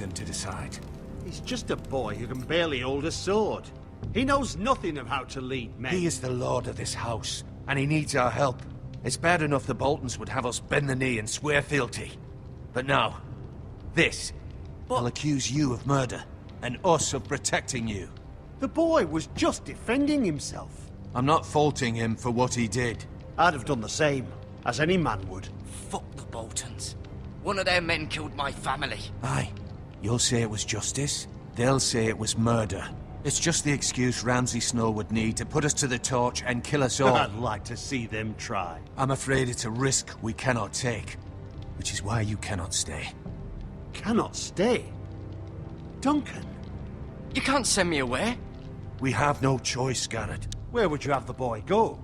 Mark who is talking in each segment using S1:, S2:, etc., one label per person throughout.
S1: him to decide.
S2: He's just a boy who can barely hold a sword. He knows nothing of how to lead men.
S1: He is the lord of this house, and he needs our help. It's bad enough the Boltons would have us bend the knee and swear fealty. But now, this. They'll accuse you of murder, and us of protecting you.
S2: The boy was just defending himself.
S1: I'm not faulting him for what he did.
S2: I'd have done the same, as any man would.
S3: Fuck the Boltons. One of their men killed my family.
S1: Aye. You'll say it was justice. They'll say it was murder. It's just the excuse Ramsay Snow would need to put us to the torch and kill us all.
S2: I'd like to see them try.
S1: I'm afraid it's a risk we cannot take. Which is why you cannot stay.
S2: Cannot stay? Duncan?
S3: You can't send me away.
S1: We have no choice, Garrett.
S2: Where would you have the boy go?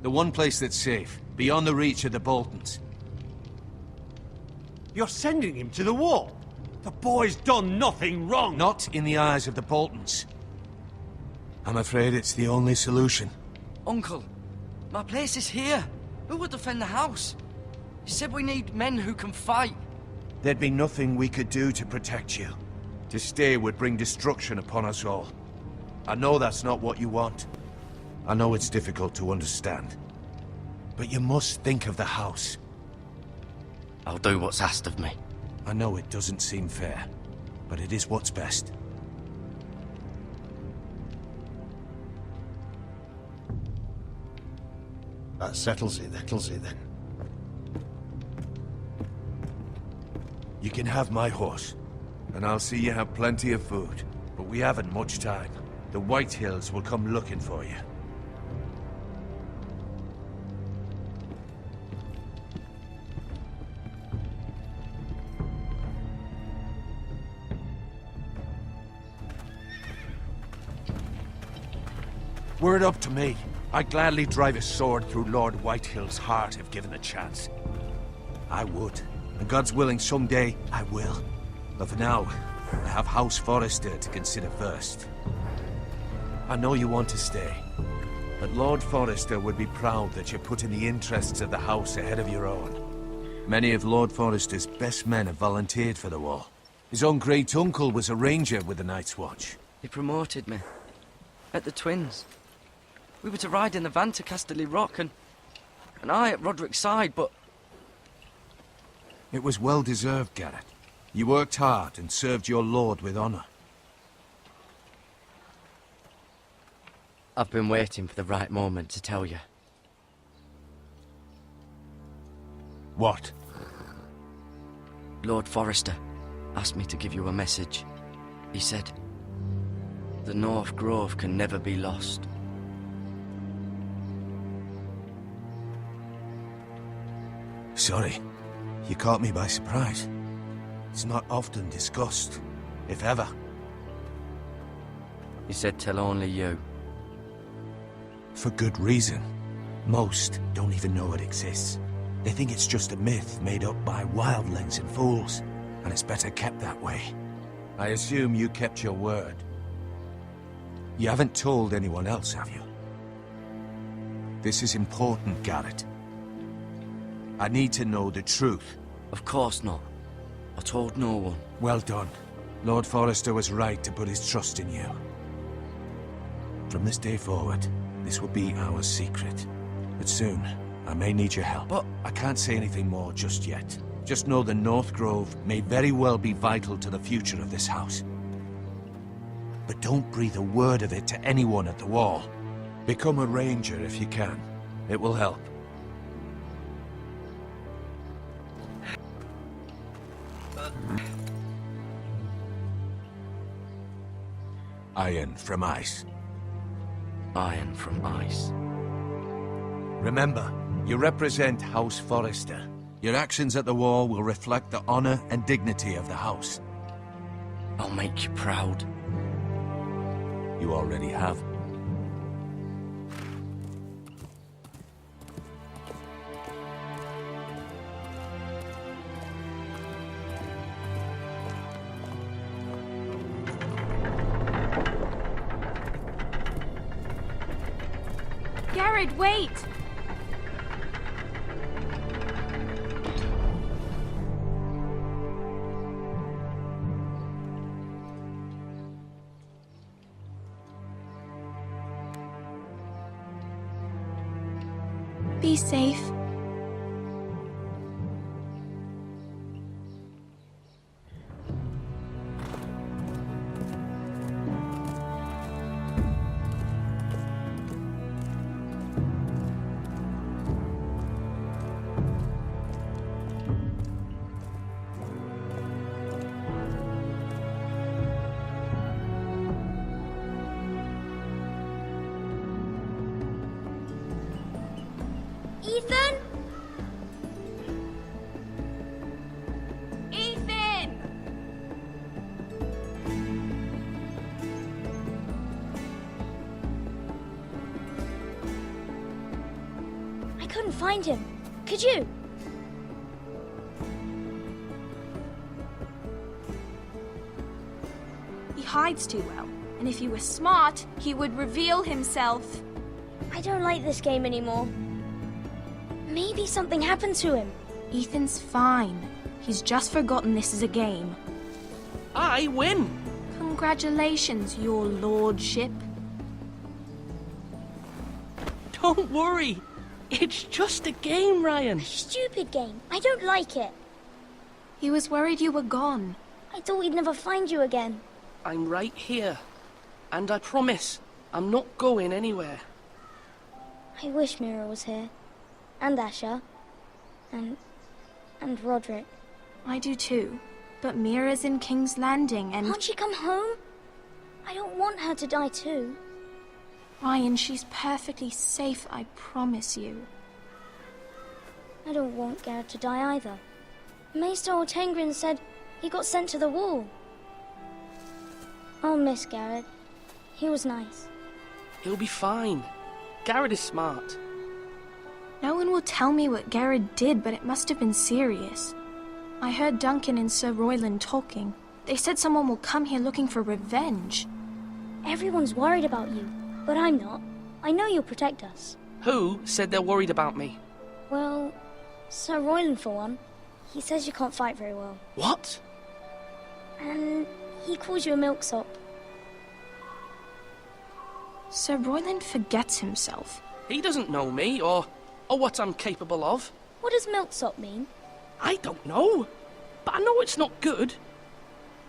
S1: The one place that's safe, beyond the reach of the Boltons.
S2: You're sending him to the wall? The boy's done nothing wrong!
S1: Not in the eyes of the Boltons. I'm afraid it's the only solution.
S3: Uncle, my place is here. Who will defend the house? You said we need men who can fight.
S1: There'd be nothing we could do to protect you. To stay would bring destruction upon us all. I know that's not what you want. I know it's difficult to understand. But you must think of the house.
S3: I'll do what's asked of me.
S1: I know it doesn't seem fair, but it is what's best.
S2: That settles it then.
S1: You can have my horse, and I'll see you have plenty of food. But we haven't much time. The White Hills will come looking for you. Were it up to me, I'd gladly drive a sword through Lord Whitehill's heart if given the chance. I would. And God's willing, someday I will. But for now, I have House Forrester to consider first. I know you want to stay, but Lord Forrester would be proud that you're putting the interests of the house ahead of your own. Many of Lord Forrester's best men have volunteered for the war. His own great-uncle was a ranger with the Night's Watch.
S3: He promoted me. At the Twins. We were to ride in the van to Casterly Rock, and I at Roderick's side, but...
S1: It was well-deserved, Garrett. You worked hard and served your lord with honor.
S3: I've been waiting for the right moment to tell you.
S1: What?
S3: Lord Forrester asked me to give you a message. He said, the North Grove can never be lost.
S1: Sorry. You caught me by surprise. It's not often discussed, if ever.
S3: He said tell only you.
S1: For good reason. Most don't even know it exists. They think it's just a myth made up by wildlings and fools, and it's better kept that way. I assume you kept your word. You haven't told anyone else, have you? This is important, Garrett. I need to know the truth.
S3: Of course not. I told no one.
S1: Well done. Lord Forrester was right to put his trust in you. From this day forward, this will be our secret. But soon, I may need your help.
S3: But
S1: I can't say anything more just yet. Just know the North Grove may very well be vital to the future of this house. But don't breathe a word of it to anyone at the wall. Become a ranger if you can. It will help. Iron from ice.
S3: Iron from ice.
S1: Remember, you represent House Forrester. Your actions at the war will reflect the honor and dignity of the house.
S3: I'll make you proud.
S1: You already have.
S4: Garrett, wait! be safe.
S5: Ethan? Ethan!
S6: I couldn't find him. Could you?
S4: He hides too well, and if he were smart, he would reveal himself.
S6: I don't like this game anymore. Maybe something happened to him.
S4: Ethan's fine. He's just forgotten this is a game.
S7: I win!
S4: Congratulations, your lordship.
S7: Don't worry. It's just a game, Ryan.
S6: Stupid game. I don't like it.
S4: He was worried you were gone.
S6: I thought we'd never find you again.
S7: I'm right here. And I promise, I'm not going anywhere.
S6: I wish Mira was here. And Asher. And Roderick.
S4: I do too. But Mira's in King's Landing and...
S6: Can't she come home? I don't want her to die too.
S4: Ryan, she's perfectly safe, I promise you.
S6: I don't want Garrett to die either. Maester Ortengrin said he got sent to the wall. I'll miss Garrett. He was nice.
S7: He'll be fine. Garrett is smart.
S4: No one will tell me what Garrett did, but it must have been serious. I heard Duncan and Sir Royland talking. They said someone will come here looking for revenge.
S6: Everyone's worried about you, but I'm not. I know you'll protect us.
S7: Who said they're worried about me?
S6: Well, Sir Royland for one. He says you can't fight very well.
S7: What?
S6: And he calls you a milksop.
S4: Sir Royland forgets himself.
S7: He doesn't know me, or what I'm capable of.
S6: What does milksop mean?
S7: I don't know. But I know it's not good.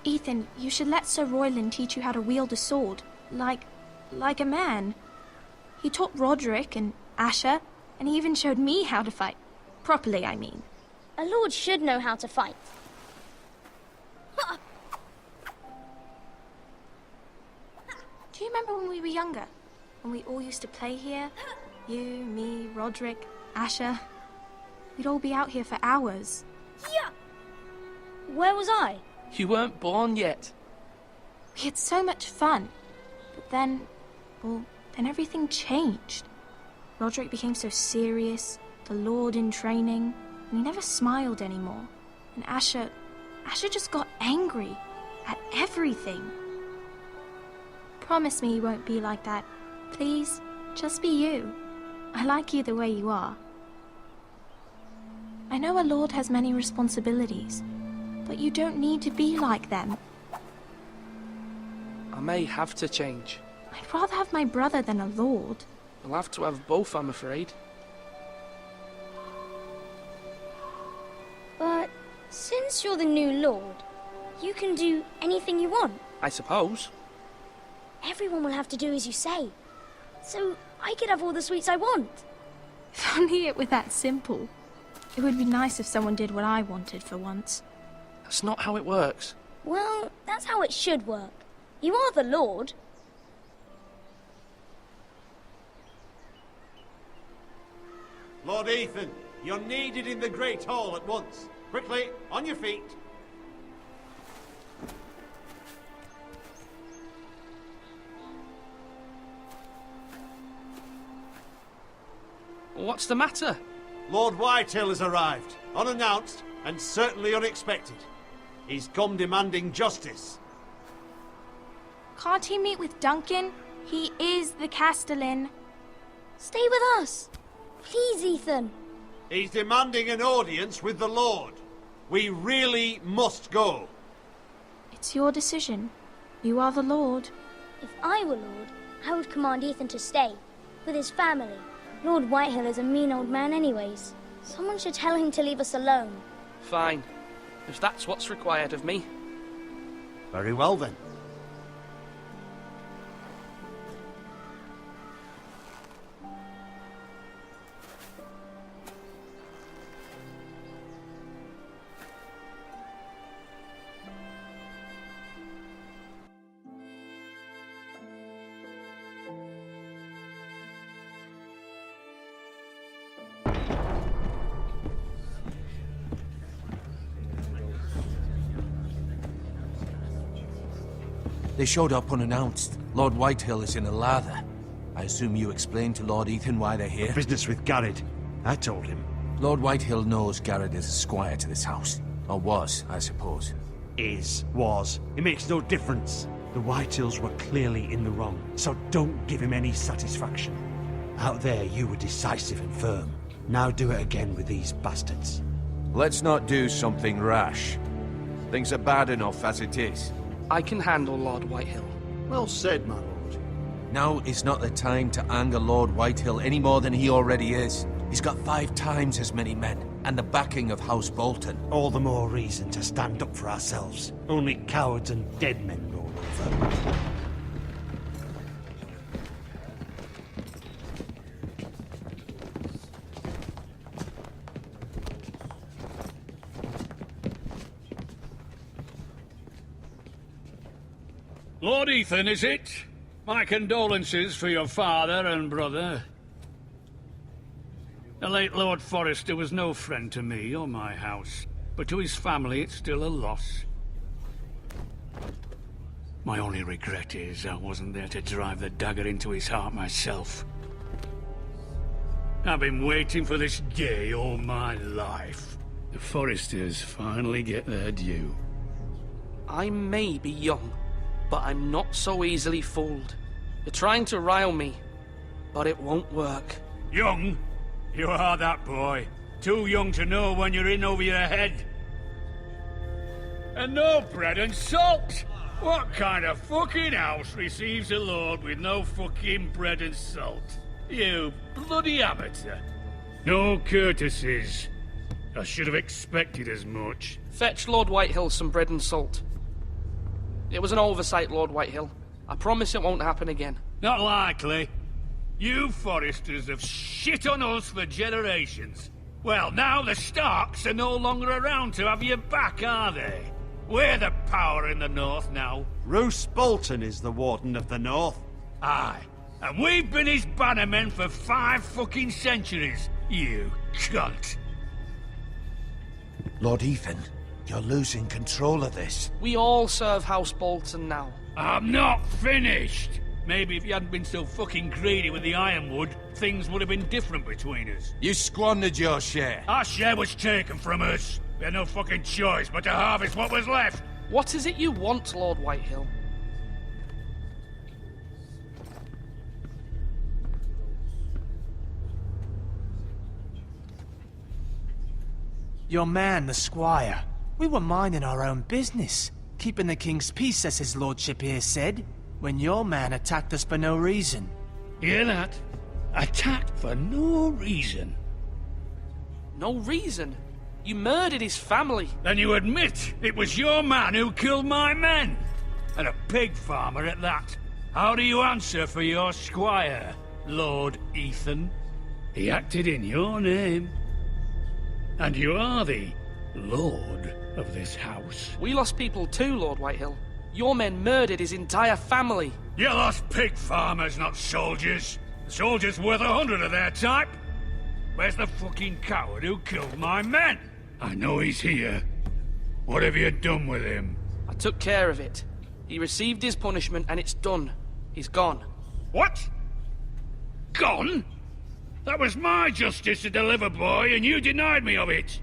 S4: Ethan, you should let Sir Royland teach you how to wield a sword. Like a man. He taught Roderick and Asher, and he even showed me how to fight. Properly, I mean.
S6: A lord should know how to fight.
S4: Do you remember when we were younger? When we all used to play here? You, me, Roderick, Asher. We'd all be out here for hours.
S6: Yeah. Where was I?
S7: You weren't born yet.
S4: We had so much fun. But then everything changed. Roderick became so serious, the Lord in training, and he never smiled anymore. And Asher just got angry at everything. Promise me you won't be like that. Please, just be you. I like you the way you are. I know a lord has many responsibilities, but you don't need to be like them.
S7: I may have to change.
S4: I'd rather have my brother than a lord.
S7: I'll have to have both, I'm afraid.
S6: But since you're the new lord, you can do anything you want.
S7: I suppose.
S6: Everyone will have to do as you say. So I could have all the sweets I want.
S4: If only it were that simple. It would be nice if someone did what I wanted for once.
S7: That's not how it works.
S6: Well, that's how it should work. You are the lord.
S2: Lord Ethan, you're needed in the Great Hall at once. Quickly, on your feet.
S7: What's the matter?
S2: Lord Whitehill has arrived, unannounced and certainly unexpected. He's come demanding justice.
S4: Can't he meet with Duncan? He is the Castellan.
S6: Stay with us. Please, Ethan.
S2: He's demanding an audience with the Lord. We really must go.
S4: It's your decision. You are the Lord.
S6: If I were lord, I would command Ethan to stay, with his family. Lord Whitehill is a mean old man anyways. Someone should tell him to leave us alone.
S7: Fine. If that's what's required of me.
S2: Very well then.
S1: They showed up unannounced. Lord Whitehill is in a lather. I assume you explained to Lord Ethan why they're here?
S2: Business with Garrett. I told him.
S1: Lord Whitehill knows Garrett is a squire to this house. Or was, I suppose.
S2: Was. It makes no difference. The Whitehills were clearly in the wrong, so don't give him any satisfaction. Out there, you were decisive and firm. Now do it again with these bastards.
S1: Let's not do something rash. Things are bad enough as it is.
S7: I can handle Lord Whitehill.
S2: Well said, my lord.
S1: Now is not the time to anger Lord Whitehill any more than he already is. He's got 5 times as many men, and the backing of House Bolton.
S2: All the more reason to stand up for ourselves. Only cowards and dead men roll over.
S5: Lord Ethan, is it? My condolences for your father and brother. The late Lord Forrester was no friend to me or my house, but to his family it's still a loss. My only regret is I wasn't there to drive the dagger into his heart myself. I've been waiting for this day all my life. The Forresters finally get their due.
S7: I may be young, but I'm not so easily fooled. You're trying to rile me, but it won't work.
S5: Young? You are that boy. Too young to know when you're in over your head. And no bread and salt! What kind of fucking house receives a lord with no fucking bread and salt? You bloody amateur. No courtesies. I should have expected as much.
S7: Fetch Lord Whitehill some bread and salt. It was an oversight, Lord Whitehill. I promise it won't happen again.
S5: Not likely. You Forresters have shit on us for generations. Well, now the Starks are no longer around to have your back, are they? We're the power in the north now.
S2: Roose Bolton is the Warden of the North.
S5: Aye. And we've been his bannermen for 5 fucking centuries, you cunt.
S1: Lord Ethan, you're losing control of this.
S7: We all serve House Bolton now.
S5: I'm not finished! Maybe if you hadn't been so fucking greedy with the ironwood, things would have been different between us.
S1: You squandered your share.
S5: Our share was taken from us. We had no fucking choice but to harvest what was left.
S7: What is it you want, Lord Whitehill?
S8: Your man, the squire. We were minding our own business, keeping the king's peace, as his lordship here said, when your man attacked us for no reason.
S5: Hear that? Attacked for no reason.
S7: No reason? You murdered his family.
S5: Then you admit it was your man who killed my men. And a pig farmer at that. How do you answer for your squire, Lord Ethan? He acted in your name. And you are the lord of this house.
S7: We lost people too, Lord Whitehill. Your men murdered his entire family.
S5: You lost pig farmers, not soldiers. The soldiers worth 100 of their type. Where's the fucking coward who killed my men? I know he's here. What have you done with him?
S7: I took care of it. He received his punishment and it's done. He's gone.
S5: What? Gone? That was my justice to deliver, boy, and you denied me of it.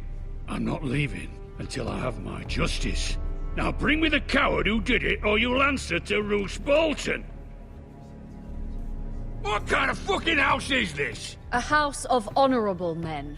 S5: I'm not leaving until I have my justice. Now bring me the coward who did it, or you'll answer to Roose Bolton. What kind of fucking house is this?
S9: A house of honorable men.